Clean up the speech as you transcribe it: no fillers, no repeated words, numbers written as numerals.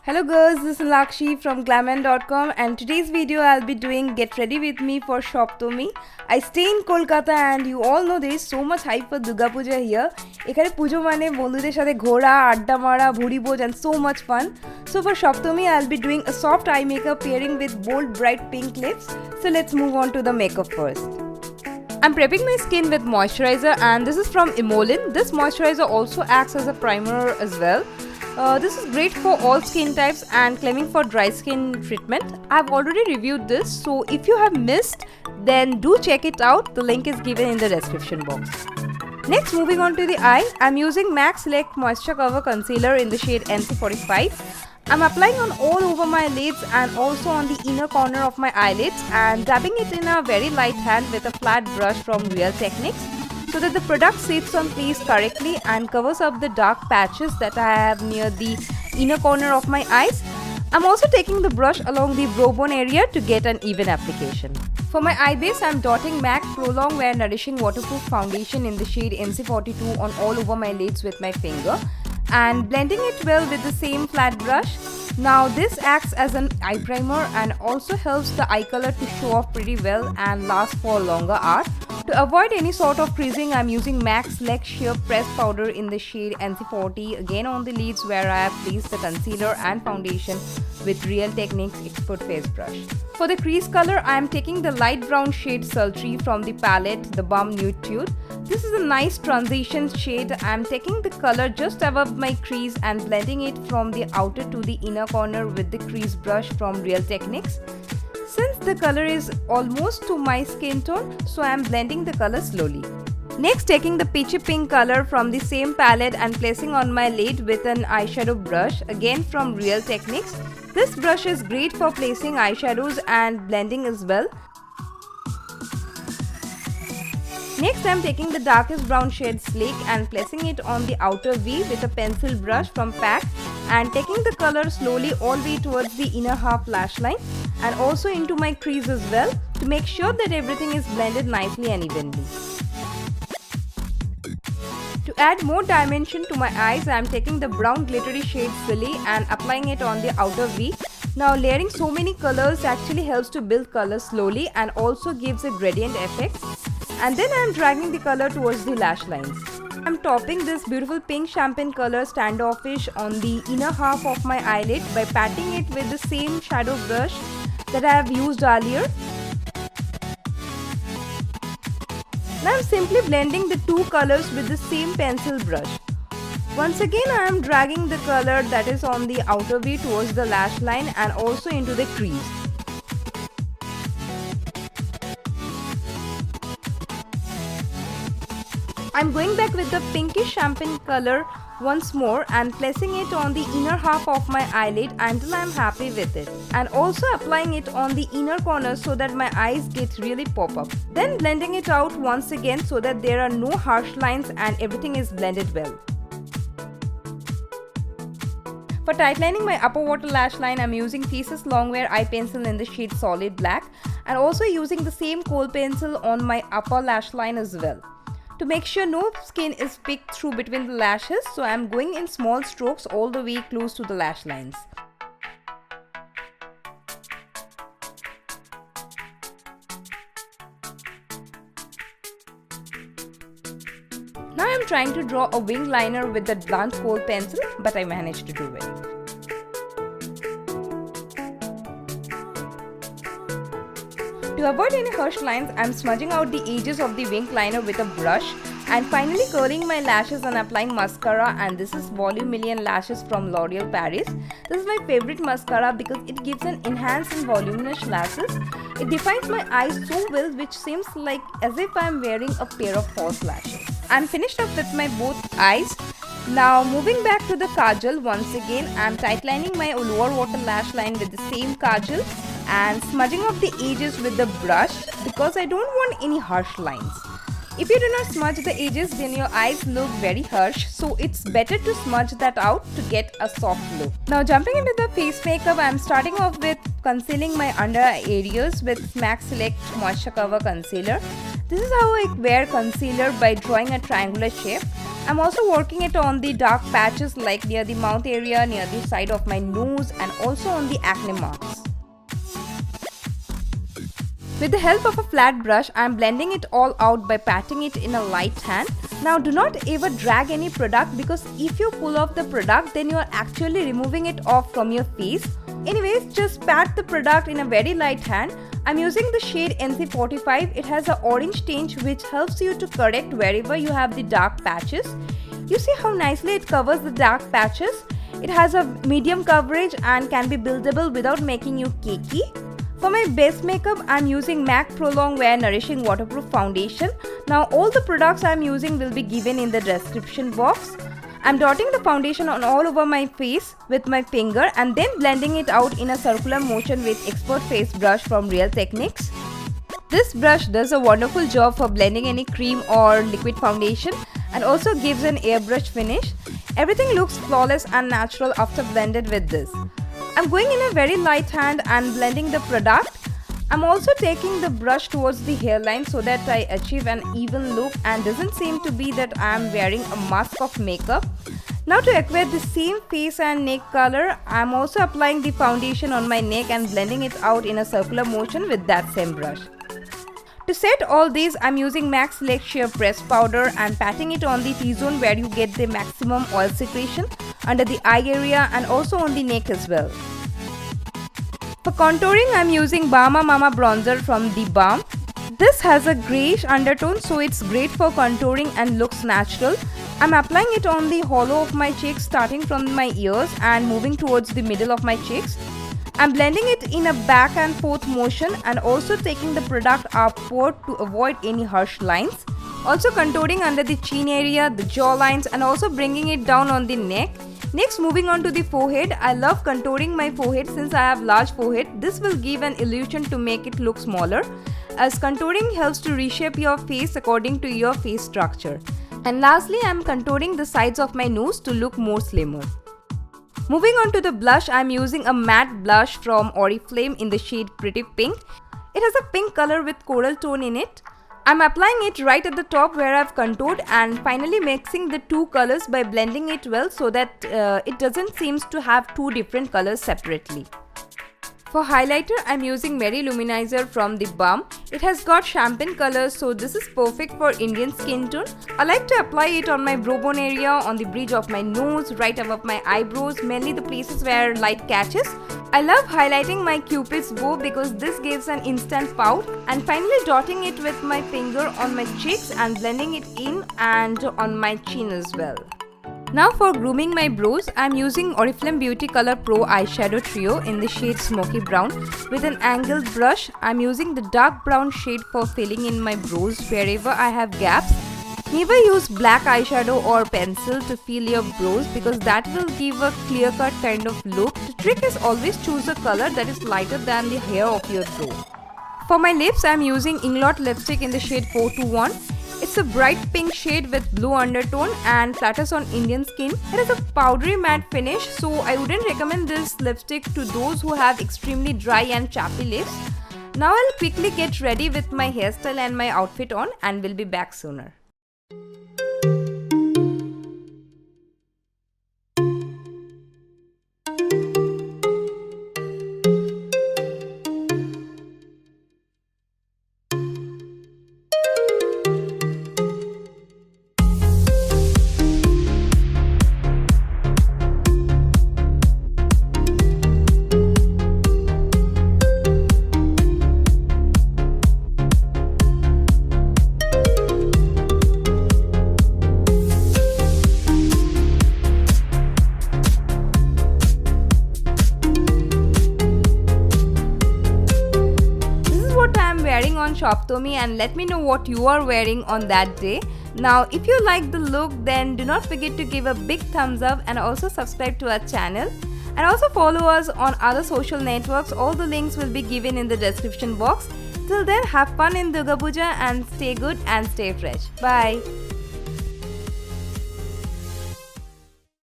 Hello girls, this is Lakshi from glamand.com and today's video I'll be doing Get Ready With Me for Shoptomi. I stay in Kolkata and you all know there is so much hype for Durga Puja here. এখানে পুজো মানে বন্ধুদের সাথে ঘোরা, আড্ডা মারা, ভুড়ি ভোজ and so much fun. So for Shoptomi I'll be doing a soft eye makeup pairing with bold bright pink lips. So let's move on to the makeup first. I'm prepping my skin with moisturizer and this is from Emolin. This moisturizer also acts as a primer as well. This is great for all skin types and claiming for dry skin treatment. I've already reviewed this, so if you have missed, then do check it out. The link is given in the description box. Next, moving on to the eye, I'm using MAC Select Moisture Cover Concealer in the shade NC45. I'm applying on all over my lids and also on the inner corner of my eyelids and dabbing it in a very light hand with a flat brush from Real Techniques, so that the product sits on place correctly and covers up the dark patches that I have near the inner corner of my eyes. I'm also taking the brush along the brow bone area to get an even application. For my eye base, I'm dotting MAC Pro Long Wear Nourishing Waterproof Foundation in the shade NC42 on all over my lids with my finger and blending it well with the same flat brush. Now this acts as an eye primer and also helps the eye color to show off pretty well and last for longer hours. To avoid any sort of creasing, I'm using MAC Select Sheer Press Powder in the shade NC40 again on the lids where I have placed the concealer and foundation with Real Techniques Expert Face Brush. For the crease color, I am taking the light brown shade Sultry from the palette The Balm Nude Tude. This is a nice transition shade. I am taking the color just above my crease and blending it from the outer to the inner corner with the crease brush from Real Techniques. Since the color is almost to my skin tone, so I am blending the color slowly. Next, taking the peachy pink color from the same palette and placing on my lid with an eyeshadow brush again from Real Techniques. This brush is great for placing eyeshadows and blending as well. Next, I am taking the darkest brown shade Sleek and placing it on the outer V with a pencil brush from PAC and taking the color slowly all the way towards the inner half lash line and also into my crease as well to make sure that everything is blended nicely and evenly. To add more dimension to my eyes, I am taking the brown glittery shade Silly and applying it on the outer V. Now layering so many colors actually helps to build color slowly and also gives a gradient effect. And then I am dragging the color towards the lash lines. I am topping this beautiful pink champagne color Standoffish on the inner half of my eyelid by patting it with the same shadow brush that I have used earlier. Now I am simply blending the two colors with the same pencil brush. Once again, I am dragging the color that is on the outer V towards the lash line and also into the crease. I'm going back with the pinkish champagne color once more and placing it on the inner half of my eyelid until I'm happy with it, and also applying it on the inner corner so that my eyes get really pop up. Then blending it out once again so that there are no harsh lines and everything is blended well. For tightening my upper water lash line, I'm using Thesis Longwear eye pencil in the shade Solid Black and also using the same kohl pencil on my upper lash line as well, to make sure no skin is picked through between the lashes, so I am going in small strokes all the way close to the lash lines. Now I am trying to draw a wing liner with the blunt kohl pencil, but I managed to do it. To avoid any harsh lines, I am smudging out the edges of the wing liner with a brush and finally curling my lashes and applying mascara, and this is Volume Million Lashes from L'Oreal Paris. This is my favorite mascara because it gives an enhanced and voluminous lashes. It defines my eyes so well, which seems like as if I am wearing a pair of false lashes. I am finished up with my both eyes. Now moving back to the kajal, once again I am tightening my lower water lash line with the same kajal and smudging off the edges with the brush because I don't want any harsh lines. If you do not smudge the edges, then your eyes look very harsh, so it's better to smudge that out to get a soft look. Now jumping into the face makeup, I am starting off with concealing my under eye areas with MAC Select Moisture Cover Concealer. This is how I wear concealer, by drawing a triangular shape. I'm also working it on the dark patches like near the mouth area, near the side of my nose, and also on the acne marks. With the help of a flat brush, I am blending it all out by patting it in a light hand. Now do not ever drag any product, because if you pull off the product, then you are actually removing it off from your face. Anyways, just pat the product in a very light hand. I'm using the shade NC45. It has an orange tinge which helps you to correct wherever you have the dark patches. You see how nicely it covers the dark patches? It has a medium coverage and can be buildable without making you cakey. For my base makeup, I'm using MAC Pro Longwear Nourishing Waterproof Foundation. Now all the products I'm using will be given in the description box. I'm dotting the foundation on all over my face with my finger and then blending it out in a circular motion with Expert Face Brush from Real Techniques. This brush does a wonderful job for blending any cream or liquid foundation and also gives an airbrush finish. Everything looks flawless and natural after blended with this. I'm going in a very light hand and blending the product. I'm also taking the brush towards the hairline so that I achieve an even look and doesn't seem to be that I am wearing a mask of makeup. Now to acquire the same face and neck color, I'm also applying the foundation on my neck and blending it out in a circular motion with that same brush. To set all these, I'm using MAC Select Sheer Pressed Powder and patting it on the T-zone where you get the maximum oil secretion, under the eye area and also on the neck as well. For contouring, I'm using Balm Mama Bronzer from The Balm. This has a greyish undertone, so it's great for contouring and looks natural. I'm applying it on the hollow of my cheeks, starting from my ears and moving towards the middle of my cheeks. I'm blending it in a back and forth motion and also taking the product upward to avoid any harsh lines. Also contouring under the chin area, the jaw lines, and also bringing it down on the neck. Next, moving on to the forehead. I love contouring my forehead since I have large forehead. This will give an illusion to make it look smaller, as contouring helps to reshape your face according to your face structure. And lastly, I am contouring the sides of my nose to look more slimmer. Moving on to the blush, I am using a matte blush from Oriflame in the shade Pretty Pink. It has a pink color with coral tone in it. I'm applying it right at the top where I've contoured and finally mixing the two colors by blending it well so that it doesn't seem to have two different colors separately. For highlighter, I'm using Merry Luminizer from The Balm. It has got champagne colors, so this is perfect for Indian skin tone. I like to apply it on my brow bone area, on the bridge of my nose, right above my eyebrows, mainly the places where light catches. I love highlighting my Cupid's bow because this gives an instant pout, and finally dotting it with my finger on my cheeks and blending it in and on my chin as well. Now for grooming my brows, I am using Oriflame Beauty Color Pro Eyeshadow Trio in the shade Smoky Brown. With an angled brush, I am using the dark brown shade for filling in my brows wherever I have gaps. Never use black eyeshadow or pencil to fill your brows because that will give a clear-cut kind of look. The trick is always choose a color that is lighter than the hair of your brow. For my lips, I am using Inglot lipstick in the shade 421. It's a bright pink shade with blue undertone and flatters on Indian skin. It has a powdery matte finish, so I wouldn't recommend this lipstick to those who have extremely dry and chappy lips. Now I'll quickly get ready with my hairstyle and my outfit on and will be back sooner. Wearing on Shoptomie, and let me know what you are wearing on that day. Now if you like the look, then do not forget to give a big thumbs up and also subscribe to our channel, and also follow us on other social networks. All the links will be given in the description box. Till then, have fun in Durga Puja and stay good and stay fresh. Bye.